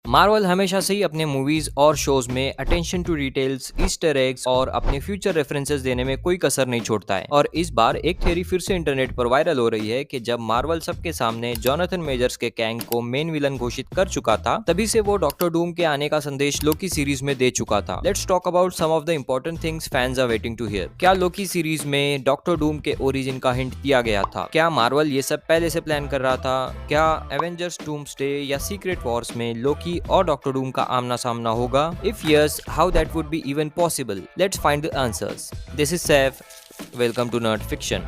Marvel हमेशा से ही अपने मूवीज और शोज में attention to details, Easter eggs और अपने फ्यूचर रेफरेंसेस देने में कोई कसर नहीं छोड़ता है। और इस बार एक थ्योरी फिर से इंटरनेट पर वायरल हो रही है कि जब मार्वल सबके सामने जोनाथन मेजर्स के कैंग को मेन विलन घोषित कर चुका था, तभी से वो डॉक्टर डूम के आने का संदेश लोकी सीरीज में दे चुका था। Let's talk about some of the important things fans are waiting to hear. क्या लोकी सीरीज में डॉक्टर डूम के ओरिजिन का हिंट दिया गया था? क्या मार्वल ये सब पहले से प्लान कर रहा था? क्या एवेंजर्स डूम्सडे या सीक्रेट वॉर्स में लोकी और डॉक्टर डूम का आमना सामना होगा? If yes, how that would be even possible? Let's find the answers. This is Saif. Welcome to Nerd Fiction.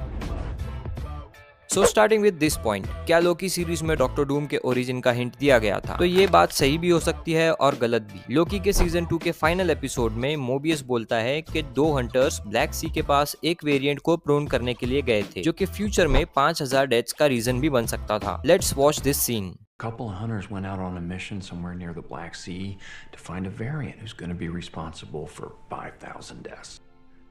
So starting with this point, क्या लोकी सीरीज में Doctor Doom के origin का hint दिया गया था? तो ये बात सही भी हो सकती है और गलत भी। लोकी के सीजन 2 के फाइनल एपिसोड में मोबियस बोलता है कि 2 हंटर्स ब्लैक सी के पास एक वेरिएंट को प्रोन करने के लिए गए थे, जो कि फ्यूचर में 5000 डेथ्स का रीजन भी बन सकता था। Let's watch this scene. A couple of hunters went out on a mission somewhere near the Black Sea to find a variant who's going to be responsible for 5,000 deaths.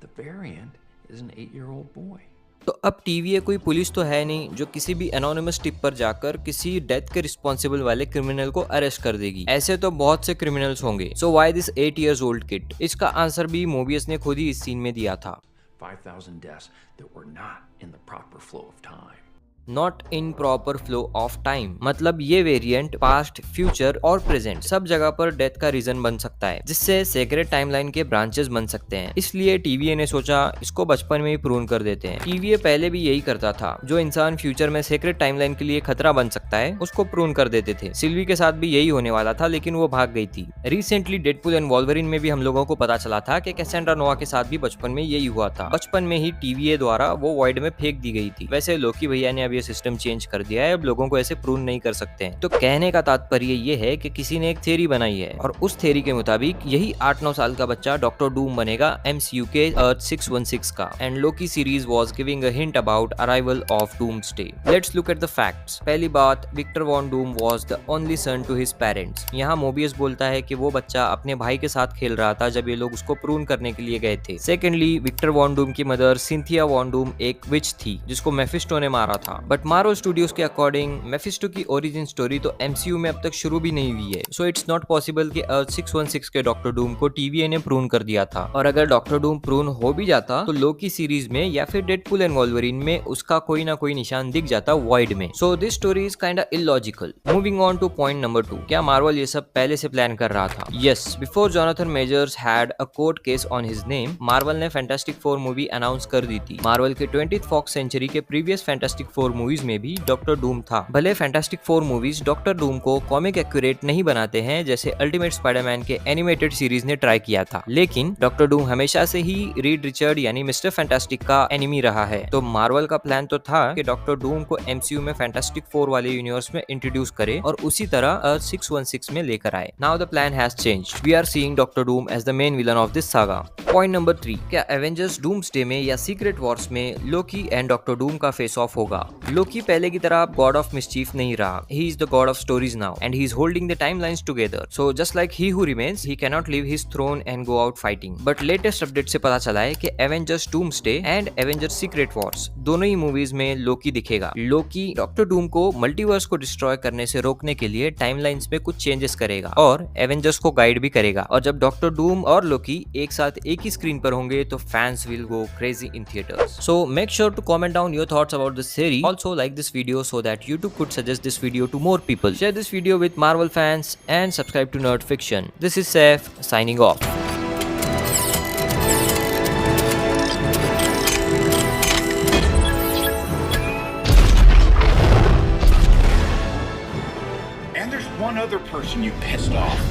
The variant is an 8-year-old boy. तो अब TVA कोई police तो है नहीं जो किसी भी anonymous tip पर जाकर किसी डेथ के रिस्पॉन्सिबल वाले क्रिमिनल को अरेस्ट कर देगी। ऐसे तो बहुत से क्रिमिनल्स होंगे। So why this 8 years old kid? इसका आंसर भी मोबियस ने खुद ही इस सीन में दिया था। 5,000 deaths that were not in the proper flow of time. Not in proper flow of time, मतलब ये वेरिएंट पास्ट, फ्यूचर और प्रेजेंट सब जगह पर डेथ का रीजन बन सकता है, जिससे सेक्रेट टाइमलाइन के ब्रांचेस बन सकते हैं। इसलिए टीवीए ने सोचा इसको बचपन में ही प्रून कर देते हैं। टीवीए पहले भी यही करता था, जो इंसान फ्यूचर में सेक्रेट टाइमलाइन के लिए खतरा बन सकता है उसको प्रून कर देते थे। सिल्वी के साथ भी यही होने वाला था, लेकिन वो भाग गई थी। रिसेंटली डेडपुल एंड वॉल्वरिन में भी हम लोगों को पता चला था कि कैसेंड्रा नोआ के साथ भी बचपन में यही हुआ था। बचपन में ही टीवीए द्वारा वो वॉइड में फेंक दी गई थी। वैसे लोकी भैया ने अब ये सिस्टम चेंज कर दिया है, अब लोगों को ऐसे प्रूव नहीं कर सकते हैं। तो कहने का तात्पर्य ये है कि किसी ने एक थ्योरी बनाई है और उस थ्योरी के मुताबिक यही 8-9 साल का बच्चा डॉक्टर डूम बनेगा एमसीयू के अर्थ 616 का। And Loki series was giving a hint about arrival of Doomsday. Let's look at the facts. पहली बात, Victor Von Doom was the only son to his parents. यहाँ मोबियस बोलता है कि वो बच्चा अपने भाई के साथ खेल रहा था जब ये लोग उसको प्रून करने के लिए गए थे। सेकेंडली, विक्टर वॉन डूम की मदर सिंथिया वॉन डूम एक विच थी जिसको मेफिस्टो ने मारा था। बट मार्वल स्टूडियोज के अकॉर्डिंग मेफिस्टो की ओरिजिन स्टोरी तो एमसीयू में अब तक शुरू भी नहीं हुई है। सो इट्स नॉट पॉसिबल कि अर्थ 616 के डॉक्टर डूम को टीवीए ने प्रून कर दिया था। और अगर डॉक्टर डूम प्रून हो भी जाता तो लोकी सीरीज में या फिर डेडपुल एंड वॉल्वरिन में उसका कोई ना कोई निशान दिख जाता वॉइड में। So this story is kind of illogical. Moving on two point number 2, क्या मार्वल ये सब पहले से प्लान कर रहा था? Yes, before Jonathan measures had a court case on his name, Marvel ने फैंटास्टिक 4 मूवी अनाउंस कर दी थी। मार्वल के 20th फॉक्स सेंचुरी के प्रीवियस फैंटास्टिक 4 मूवीज में भी डॉक्टर डूम था। भले फैंटास्टिक 4 मूवीज डॉक्टर डूम को कॉमिक एक्यूरेट नहीं बनाते हैं जैसे अल्टीमेट स्पाइडरमैन के एनिमेटेड सीरीज ने ट्राई किया था, लेकिन डॉक्टर डूम हमेशा से ही रीड रिचर्ड यानी मिस्टर फैंटास्टिक का एनिमी रहा है। तो मार्वल का प्लान तो था कि डॉक्टर डूम को एमसीयू में फैंटास्टिक 4 वाले यूनिवर्स में इंट्रोड्यूस करे और उसी तरह अर्थ 616 में लेकर आए। Now the plan has changed. We are seeing Doctor Doom as the main villain of this saga. Point number 3, क्या एवेंजर्स डूम्सडे में या सीक्रेट वॉर्स में लोकी एंड डॉक्टर डूम का फेस ऑफ होगा? लोकी पहले की तरह गॉड ऑफ मिस्चीफ नहीं रहा। He is the god of stories now and he is holding the timelines together. So just like he who remains, he cannot leave his throne and go out fighting. But latest update से पता चला है कि Avengers Doomsday and Avengers Secret Wars दोनों ही movies में लोकी दिखेगा। लोकी doctor Doom को multiverse को डिस्ट्रॉय करने से रोकने के लिए टाइमलाइंस में कुछ चेंजेस करेगा और एवेंजर्स को गाइड भी करेगा। और जब डॉक्टर डूम और लोकी एक साथ एक ही स्क्रीन पर होंगे तो fans will go crazy in theatres. So make sure to comment down your thoughts about this theory. Also like this video so that YouTube could suggest this video to more people. Share this video with Marvel fans and subscribe to Nerd Fiction. This is Saif signing off. And there's one other person you pissed off.